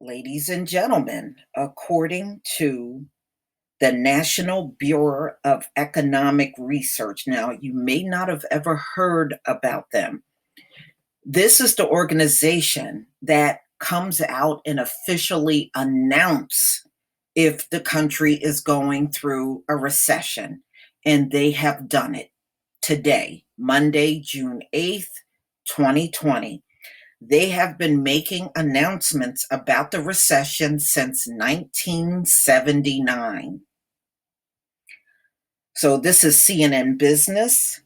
Ladies and gentlemen, according to the National Bureau of Economic Research, now you may not have ever heard about them. This is the organization that comes out and officially announce if the country is going through a recession, and they have done it today, Monday, June 8th, 2020. They have been making announcements about the recession since 1979. So this is CNN Business,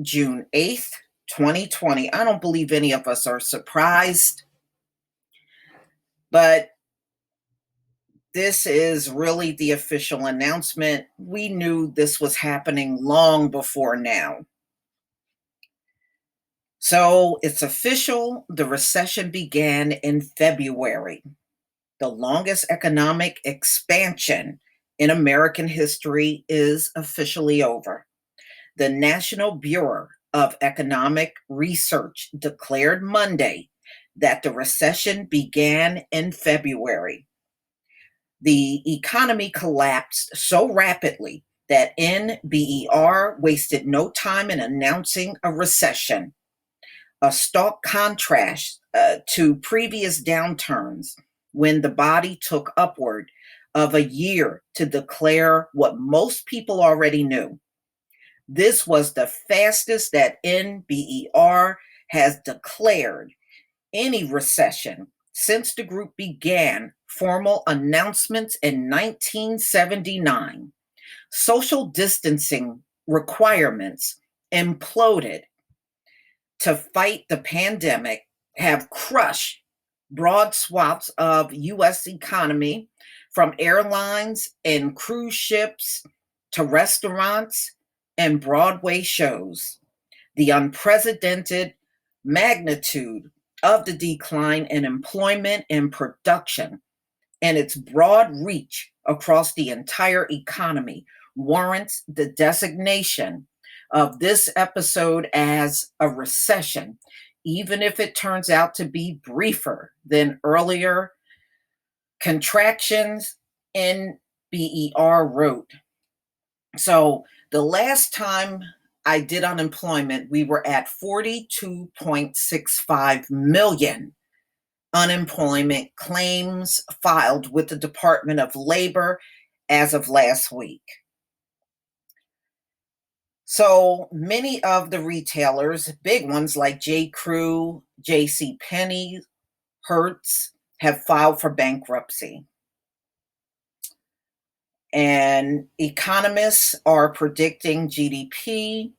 June 8th, 2020. I don't believe any of us are surprised, but this is really the official announcement. We knew this was happening long before now. So it's official. The recession began in February. The longest economic expansion in American history is officially over. The National Bureau of Economic Research declared Monday that the recession began in February. The economy collapsed so rapidly that NBER wasted no time in announcing a recession, a stark contrast to previous downturns when the body took upward of a year to declare what most people already knew. This was the fastest that NBER has declared any recession since the group began formal announcements in 1979. Social distancing requirements imploded to fight the pandemic have crushed broad swaths of U.S. economy, from airlines and cruise ships to restaurants and Broadway shows. The unprecedented magnitude of the decline in employment and production and its broad reach across the entire economy warrants the designation of this episode as a recession, even if it turns out to be briefer than earlier contractions. NBER wrote. So the last time I did unemployment, we were at 42.65 million unemployment claims filed with the Department of Labor as of last week. So many of the retailers, big ones like J. Crew, J.C. Penney, Hertz, have filed for bankruptcy. And economists are predicting GDP.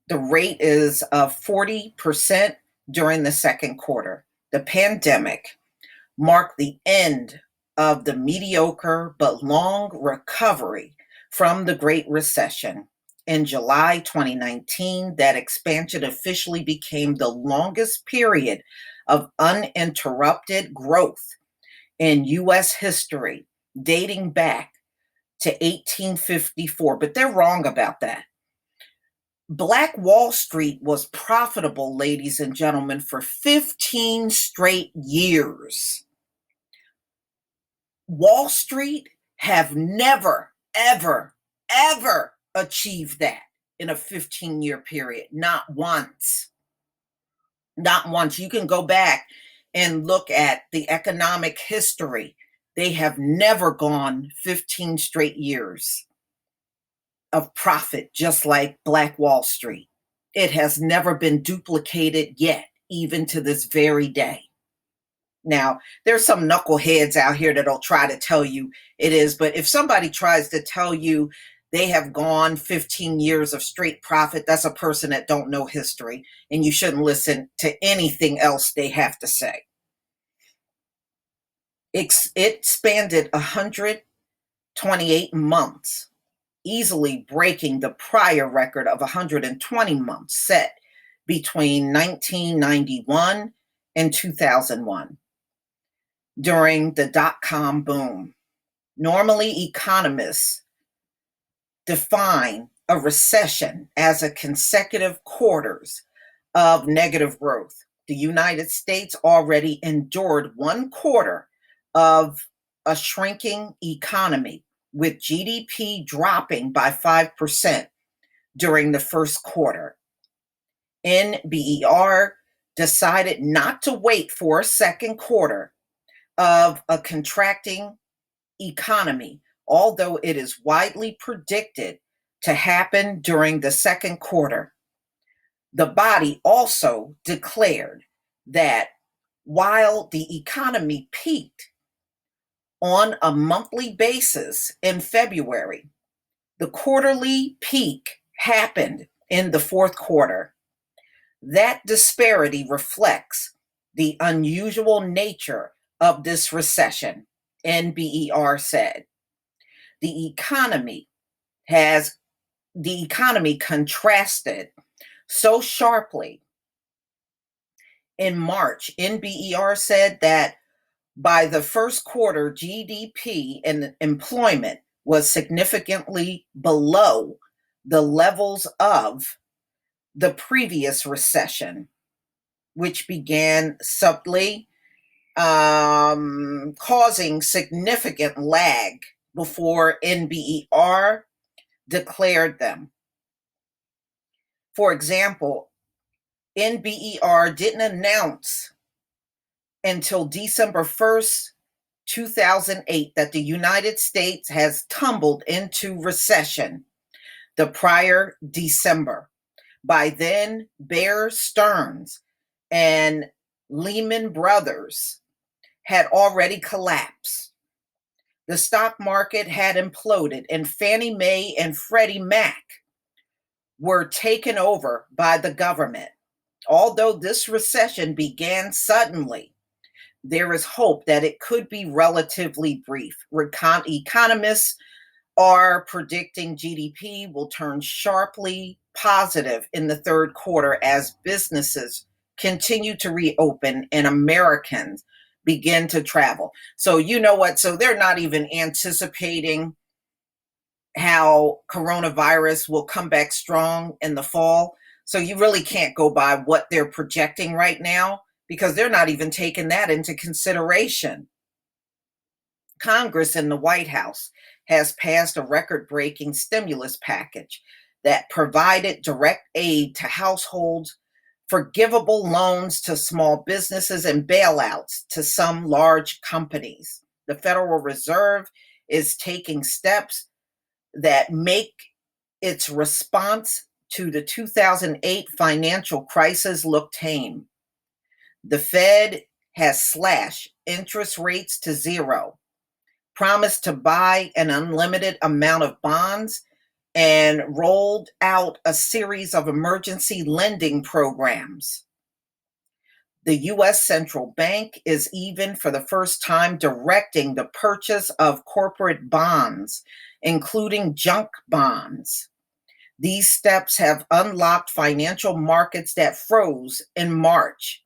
The rate is of 40% during the second quarter. The pandemic marked the end of the mediocre but long recovery from the Great Recession. In July 2019, that expansion officially became the longest period of uninterrupted growth in U.S. history, dating back to 1854. But they're wrong about that. Black Wall Street was profitable, ladies and gentlemen, for 15 straight years. Wall Street have never, ever, ever achieved that in a 15-year period. Not once. Not once. You can go back and look at the economic history. They have never gone 15 straight years of profit, just like Black Wall Street. It has never been duplicated yet, even to this very day. Now, there's some knuckleheads out here that'll try to tell you it is, but if somebody tries to tell you they have gone 15 years of straight profit, that's a person that don't know history, and you shouldn't listen to anything else they have to say. It spanned 128 months, easily breaking the prior record of 120 months set between 1991 and 2001 during the dot-com boom. Normally, economists define a recession as a consecutive quarters of negative growth. The United States already endured 1/4 of a shrinking economy, with GDP dropping by 5% during the first quarter. NBER decided not to wait for a second quarter of a contracting economy, although it is widely predicted to happen during the second quarter. The body also declared that while the economy peaked on a monthly basis in February, the quarterly peak happened in the fourth quarter. That disparity reflects the unusual nature of this recession, NBER said. The economy has the economy contrasted so sharply. In March, NBER said that by the first quarter, GDP and employment was significantly below the levels of the previous recession, which began subtly, causing significant lag before NBER declared them. For example, NBER didn't announce until December 1st, 2008, that the United States has tumbled into recession the prior December. By then, Bear Stearns and Lehman Brothers had already collapsed. The stock market had imploded, and Fannie Mae and Freddie Mac were taken over by the government. Although this recession began suddenly, there is hope that it could be relatively brief. Economists are predicting GDP will turn sharply positive in the third quarter as businesses continue to reopen and Americans begin to travel. So, you know what? So, they're not even anticipating how coronavirus will come back strong in the fall. So, you really can't go by what they're projecting right now because they're not even taking that into consideration. Congress and the White House has passed a record-breaking stimulus package that provided direct aid to households, forgivable loans to small businesses, and bailouts to some large companies. The Federal Reserve is taking steps that make its response to the 2008 financial crisis look tame. The Fed has slashed interest rates to zero, promised to buy an unlimited amount of bonds, and rolled out a series of emergency lending programs. The U.S. Central Bank is even for the first time directing the purchase of corporate bonds, including junk bonds. These steps have unlocked financial markets that froze in March,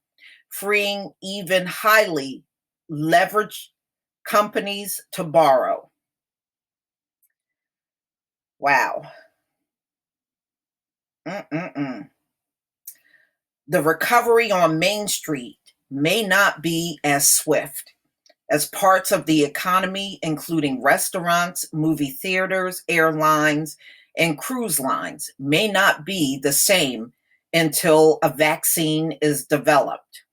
freeing even highly leveraged companies to borrow. Wow. Mm-mm-mm. The recovery on Main Street may not be as swift as parts of the economy, including restaurants, movie theaters, airlines, and cruise lines, may not be the same until a vaccine is developed.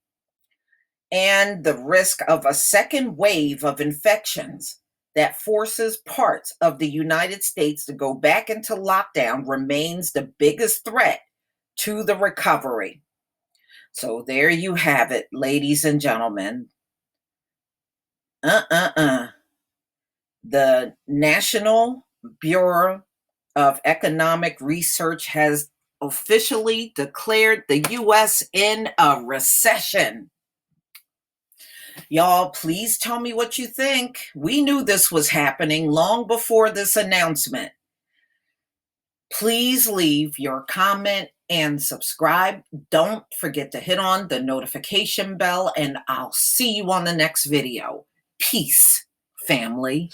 And the risk of a second wave of infections that forces parts of the United States to go back into lockdown remains the biggest threat to the recovery. So there you have it, ladies and gentlemen. The National Bureau of Economic Research has officially declared the U.S. in a recession. Y'all, please tell me what you think. We knew this was happening long before this announcement. Please leave your comment and subscribe. Don't forget to hit on the notification bell, and I'll see you on the next video. Peace, family.